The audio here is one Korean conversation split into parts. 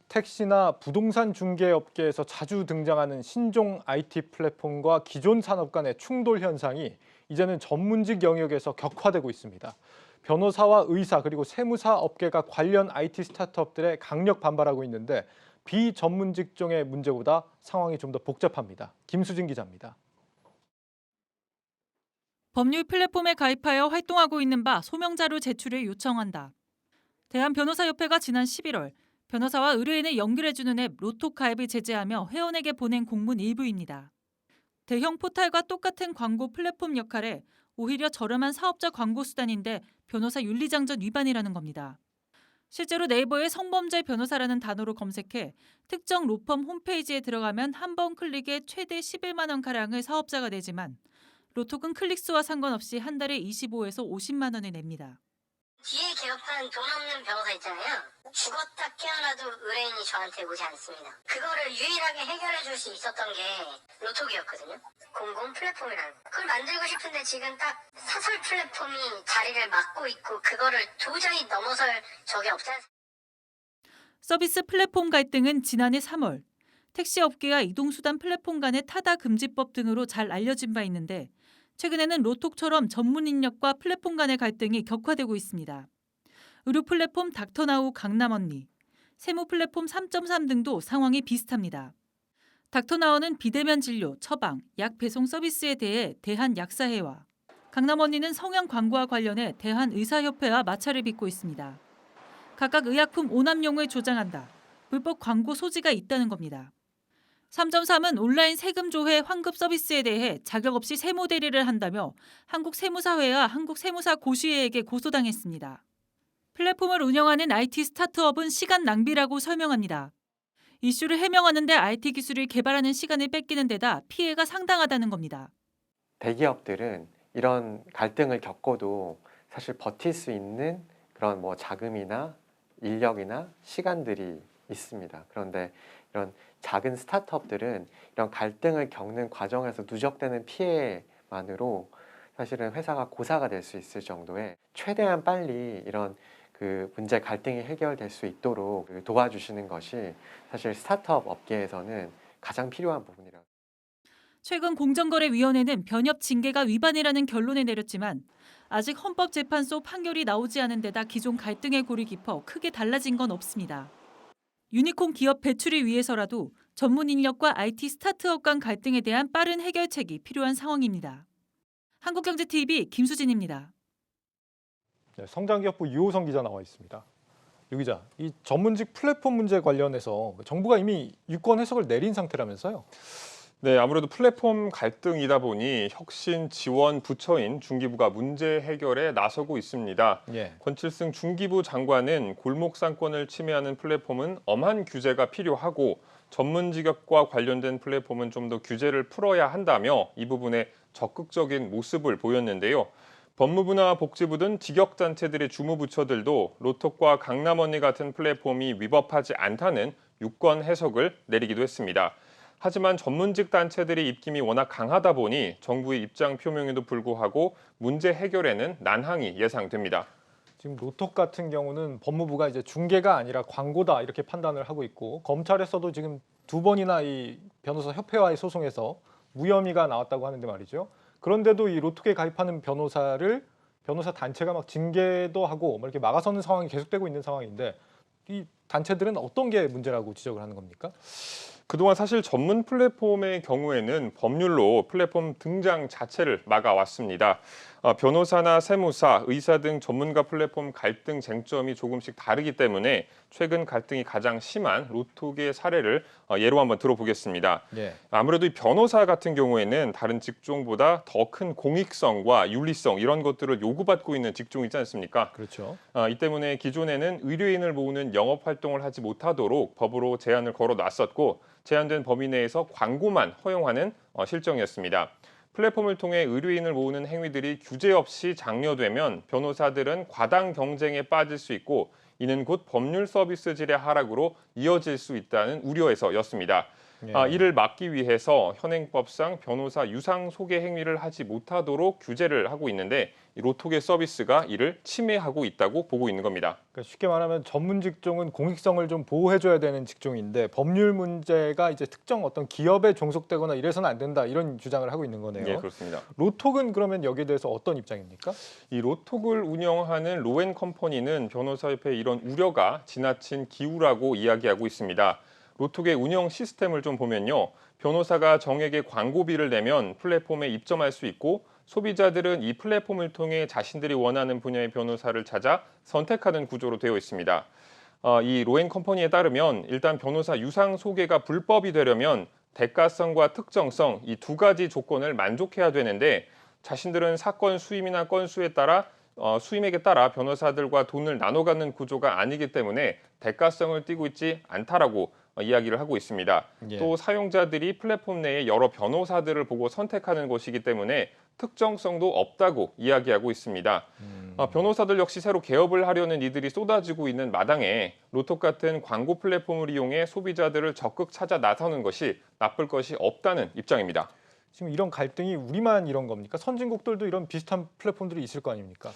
택시나 부동산 중개업계에서 자주 등장하는 신종 IT 플랫폼과 기존 산업 간의 충돌 현상이 이제는 전문직 영역에서 격화되고 있습니다. 변호사와 의사 그리고 세무사 업계가 관련 IT 스타트업들에 강력 반발하고 있는데 비전문 직종의 문제보다 상황이 좀 더 복잡합니다. 김수진 기자입니다. 법률 플랫폼에 가입하여 활동하고 있는 바 소명자료 제출을 요청한다. 대한변호사협회가 지난 11월 변호사와 의뢰인을 연결해주는 앱 로톡 가입을 제재하며 회원에게 보낸 공문 일부입니다. 대형 포털과 똑같은 광고 플랫폼 역할에 오히려 저렴한 사업자 광고 수단인데 변호사 윤리장전 위반이라는 겁니다. 실제로 네이버에 성범죄 변호사라는 단어로 검색해 특정 로펌 홈페이지에 들어가면 한 번 클릭에 최대 11만 원가량을 사업자가 내지만 로톡은 클릭수와 상관없이 한 달에 25에서 50만 원을 냅니다. 뒤에 개업한 돈 없는 변호사 있잖아요. 죽었다 깨어나도 의뢰인이 저한테 오지 않습니다. 그거를 유일하게 해결해 줄 수 있었던 게 로톡이었거든요. 공공 플랫폼이라는 거. 그걸 만들고 싶은데 지금 딱 사설 플랫폼이 자리를 맡고 있고 그거를 도저히 넘어설 적이 없지 않습니까? 서비스 플랫폼 갈등은 지난해 3월 택시업계와 이동수단 플랫폼 간의 타다 금지법 등으로 잘 알려진 바 있는데 최근에는 로톡처럼 전문 인력과 플랫폼 간의 갈등이 격화되고 있습니다. 의료 플랫폼 닥터나우 강남언니, 세무 플랫폼 3.3 등도 상황이 비슷합니다. 닥터나우는 비대면 진료, 처방, 약 배송 서비스에 대해 대한약사회와 강남언니는 성형 광고와 관련해 대한의사협회와 마찰을 빚고 있습니다. 각각 의약품 오남용을 조장한다. 불법 광고 소지가 있다는 겁니다. 3.3은 온라인 세금 조회 환급 서비스에 대해 자격 없이 세무 대리를 한다며 한국세무사회와 한국세무사고시회에게 고소당했습니다. 플랫폼을 운영하는 IT 스타트업은 시간 낭비라고 설명합니다. 이슈를 해명하는 데 IT 기술을 개발하는 시간을 뺏기는 데다 피해가 상당하다는 겁니다. 대기업들은 이런 갈등을 겪어도 사실 버틸 수 있는 그런 자금이나 인력이나 시간들이 있습니다. 그런데 이런 작은 스타트업들은 이런 갈등을 겪는 과정에서 누적되는 피해만으로 사실은 회사가 고사가 될 수 있을 정도의 최대한 빨리 이런 문제 갈등이 해결될 수 있도록 도와주시는 것이 사실 스타트업 업계에서는 가장 필요한 부분이라고. 최근 공정거래위원회는 변협 징계가 위반이라는 결론을 내렸지만 아직 헌법재판소 판결이 나오지 않은 데다 기존 갈등의 골이 깊어 크게 달라진 건 없습니다. 유니콘 기업 배출을 위해서라도 전문 인력과 IT 스타트업 간 갈등에 대한 빠른 해결책이 필요한 상황입니다. 한국경제TV 김수진입니다. 네, 성장기업부 유호성 기자 나와 있습니다. 유 기자, 이 전문직 플랫폼 문제 관련해서 정부가 이미 유권 해석을 내린 상태라면서요? 네, 아무래도 플랫폼 갈등이다 보니 혁신 지원 부처인 중기부가 문제 해결에 나서고 있습니다. 예. 권칠승 중기부 장관은 골목 상권을 침해하는 플랫폼은 엄한 규제가 필요하고 전문 직업과 관련된 플랫폼은 좀 더 규제를 풀어야 한다며 이 부분에 적극적인 모습을 보였는데요. 법무부나 복지부 등 직역단체들의 주무부처들도 로톡과 강남언니 같은 플랫폼이 위법하지 않다는 유권 해석을 내리기도 했습니다. 하지만 전문직 단체들의 입김이 워낙 강하다 보니 정부의 입장 표명에도 불구하고 문제 해결에는 난항이 예상됩니다. 지금 로톡 같은 경우는 법무부가 이제 중개가 아니라 광고다 이렇게 판단을 하고 있고 검찰에서도 지금 2번이나 이 변호사 협회와의 소송에서 무혐의가 나왔다고 하는데 말이죠. 그런데도 이 로톡에 가입하는 변호사 단체가 막 징계도 하고 막 이렇게 막아서는 상황이 계속되고 있는 상황인데 이 단체들은 어떤 게 문제라고 지적을 하는 겁니까? 그동안 사실 전문 플랫폼의 경우에는 법률로 플랫폼 등장 자체를 막아왔습니다. 변호사나 세무사, 의사 등 전문가 플랫폼 갈등 쟁점이 조금씩 다르기 때문에 최근 갈등이 가장 심한 로톡의 사례를 예로 한번 들어보겠습니다. 예. 아무래도 이 변호사 같은 경우에는 다른 직종보다 더 큰 공익성과 윤리성 이런 것들을 요구받고 있는 직종이지 않습니까? 그렇죠. 이 때문에 기존에는 의뢰인을 모으는 영업 활동을 하지 못하도록 법으로 제한을 걸어놨었고 제한된 범위 내에서 광고만 허용하는 실정이었습니다. 플랫폼을 통해 의뢰인을 모으는 행위들이 규제 없이 장려되면 변호사들은 과당 경쟁에 빠질 수 있고 이는 곧 법률 서비스 질의 하락으로 이어질 수 있다는 우려에서였습니다. 예. 이를 막기 위해서 현행법상 변호사 유상 소개 행위를 하지 못하도록 규제를 하고 있는데 이 로톡의 서비스가 이를 침해하고 있다고 보고 있는 겁니다. 그러니까 쉽게 말하면 전문 직종은 공익성을 좀 보호해줘야 되는 직종인데 법률 문제가 이제 특정 어떤 기업에 종속되거나 이래서는 안 된다 이런 주장을 하고 있는 거네요. 네, 그렇습니다. 로톡은 그러면 여기에 대해서 어떤 입장입니까? 이 로톡을 운영하는 로엔컴퍼니는 변호사협회의 이런 우려가 지나친 기우라고 이야기하고 있습니다. 로톡의 운영 시스템을 좀 보면요. 변호사가 정액의 광고비를 내면 플랫폼에 입점할 수 있고 소비자들은 이 플랫폼을 통해 자신들이 원하는 분야의 변호사를 찾아 선택하는 구조로 되어 있습니다. 이 로엔컴퍼니에 따르면 일단 변호사 유상 소개가 불법이 되려면 대가성과 특정성 이 두 가지 조건을 만족해야 되는데 자신들은 사건 수임이나 건수에 따라 수임액에 따라 변호사들과 돈을 나눠 갖는 구조가 아니기 때문에 대가성을 띠고 있지 않다라고 이야기를 하고 있습니다. 예. 또 사용자들이 플랫폼 내에 여러 변호사들을 보고 선택하는 것이기 때문에 특정성도 없다고 이야기하고 있습니다. 변호사들 역시 새로 개업을 하려는 이들이 쏟아지고 있는 마당에 로톡 같은 광고 플랫폼을 이용해 소비자들을 적극 찾아 나서는 것이 나쁠 것이 없다는 입장입니다. 지금 이런 갈등이 우리만 이런 겁니까? 선진국들도 이런 비슷한 플랫폼들이 있을 거 아닙니까?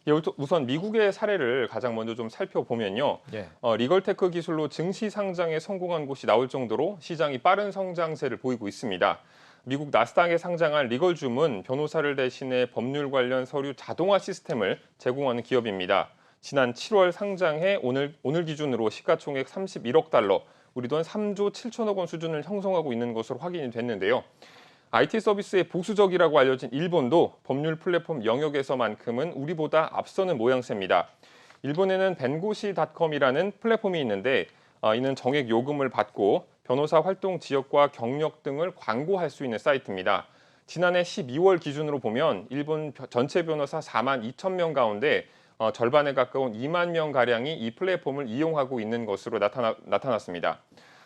예, 우선 미국의 사례를 가장 먼저 좀 살펴보면요. 예. 리걸테크 기술로 증시 상장에 성공한 곳이 나올 정도로 시장이 빠른 성장세를 보이고 있습니다. 미국 나스닥에 상장한 리걸줌은 변호사를 대신해 법률 관련 서류 자동화 시스템을 제공하는 기업입니다. 지난 7월 상장해 오늘 기준으로 시가총액 31억 달러, 우리 돈 3조 7천억 원 수준을 형성하고 있는 것으로 확인이 됐는데요. IT 서비스의 보수적이라고 알려진 일본도 법률 플랫폼 영역에서만큼은 우리보다 앞서는 모양새입니다. 일본에는 벤고시닷컴이라는 플랫폼이 있는데 이는 정액 요금을 받고 변호사 활동 지역과 경력 등을 광고할 수 있는 사이트입니다. 지난해 12월 기준으로 보면 일본 전체 변호사 4만 2천 명 가운데 절반에 가까운 2만 명가량이 이 플랫폼을 이용하고 있는 것으로 나타났습니다.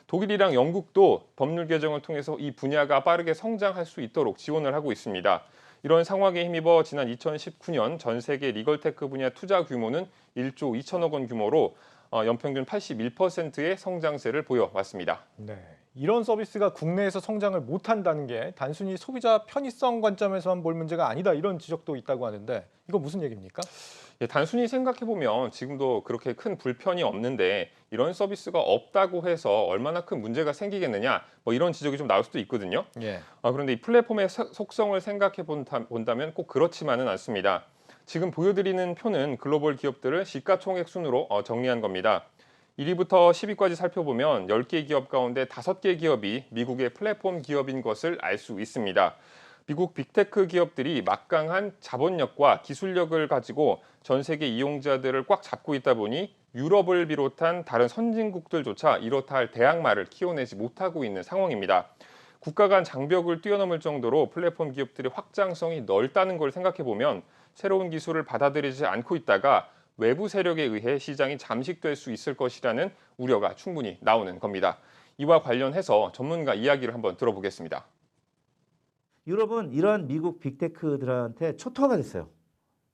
독일이랑 영국도 법률 개정을 통해서 이 분야가 빠르게 성장할 수 있도록 지원을 하고 있습니다. 이런 상황에 힘입어 지난 2019년 전 세계 리걸테크 분야 투자 규모는 1조 2천억 원 규모로 연평균 81%의 성장세를 보여왔습니다. 네. 이런 서비스가 국내에서 성장을 못한다는 게 단순히 소비자 편의성 관점에서만 볼 문제가 아니다 이런 지적도 있다고 하는데 이거 무슨 얘기입니까? 예, 단순히 생각해보면 지금도 그렇게 큰 불편이 없는데 이런 서비스가 없다고 해서 얼마나 큰 문제가 생기겠느냐 뭐 이런 지적이 좀 나올 수도 있거든요. 예. 그런데 이 플랫폼의 속성을 생각해 본다면 꼭 그렇지만은 않습니다. 지금 보여드리는 표는 글로벌 기업들을 시가총액 순으로 정리한 겁니다. 1위부터 10위까지 살펴보면 10개 기업 가운데 5개 기업이 미국의 플랫폼 기업인 것을 알 수 있습니다. 미국 빅테크 기업들이 막강한 자본력과 기술력을 가지고 전 세계 이용자들을 꽉 잡고 있다 보니 유럽을 비롯한 다른 선진국들조차 이렇다 할 대항마를 키워내지 못하고 있는 상황입니다. 국가 간 장벽을 뛰어넘을 정도로 플랫폼 기업들의 확장성이 넓다는 걸 생각해 보면 새로운 기술을 받아들이지 않고 있다가 외부 세력에 의해 시장이 잠식될 수 있을 것이라는 우려가 충분히 나오는 겁니다. 이와 관련해서 전문가 이야기를 한번 들어보겠습니다. 유럽은 이러한 미국 빅테크들한테 초토화가 됐어요.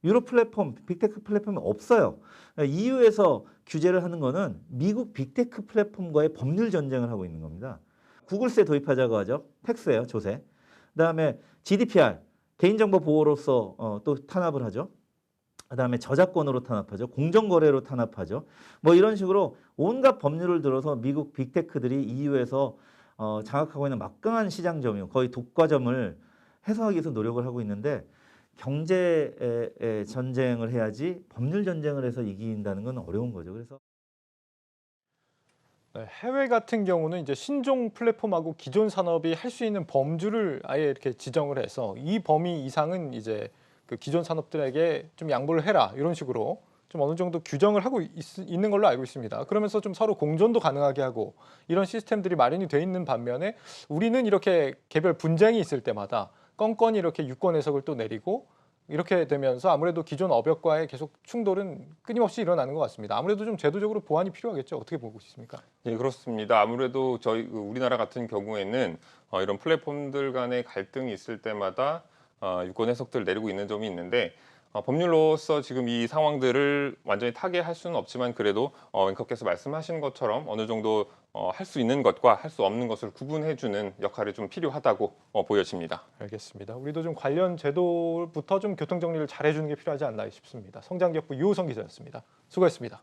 유럽 플랫폼, 빅테크 플랫폼이 없어요. EU에서 규제를 하는 거는 미국 빅테크 플랫폼과의 법률 전쟁을 하고 있는 겁니다. 구글세 도입하자고 하죠. 텍스예요, 조세. 그다음에 GDPR, 개인정보 보호로서 또 탄압을 하죠. 그다음에 저작권으로 탄압하죠. 공정거래로 탄압하죠. 뭐 이런 식으로 온갖 법률을 들어서 미국 빅테크들이 EU에서 장악하고 있는 막강한 시장 점유, 거의 독과점을 해소하기 위해서 노력을 하고 있는데 경제 전쟁을 해야지 법률 전쟁을 해서 이긴다는 건 어려운 거죠. 그래서 네, 해외 같은 경우는 이제 신종 플랫폼하고 기존 산업이 할 수 있는 범주를 아예 이렇게 지정을 해서 이 범위 이상은 이제 그 기존 산업들에게 좀 양보를 해라 이런 식으로 좀 어느 정도 규정을 하고 있는 걸로 알고 있습니다. 그러면서 좀 서로 공존도 가능하게 하고 이런 시스템들이 마련이 돼 있는 반면에 우리는 이렇게 개별 분쟁이 있을 때마다 건건이 이렇게 유권 해석을 또 내리고 이렇게 되면서 아무래도 기존 업역과의 계속 충돌은 끊임없이 일어나는 것 같습니다. 아무래도 좀 제도적으로 보완이 필요하겠죠. 어떻게 보고 있습니까? 네, 그렇습니다. 아무래도 저희 우리나라 같은 경우에는 이런 플랫폼들 간의 갈등이 있을 때마다 유권 해석들을 내리고 있는 점이 있는데 법률로서 지금 이 상황들을 완전히 타개할 수는 없지만 그래도 앵커께서 말씀하신 것처럼 어느 정도 할 수 있는 것과 할 수 없는 것을 구분해주는 역할이 좀 필요하다고 보여집니다. 알겠습니다. 우리도 좀 관련 제도부터 좀 교통 정리를 잘해주는 게 필요하지 않나 싶습니다. 성장기업부 유호성 기자였습니다. 수고했습니다.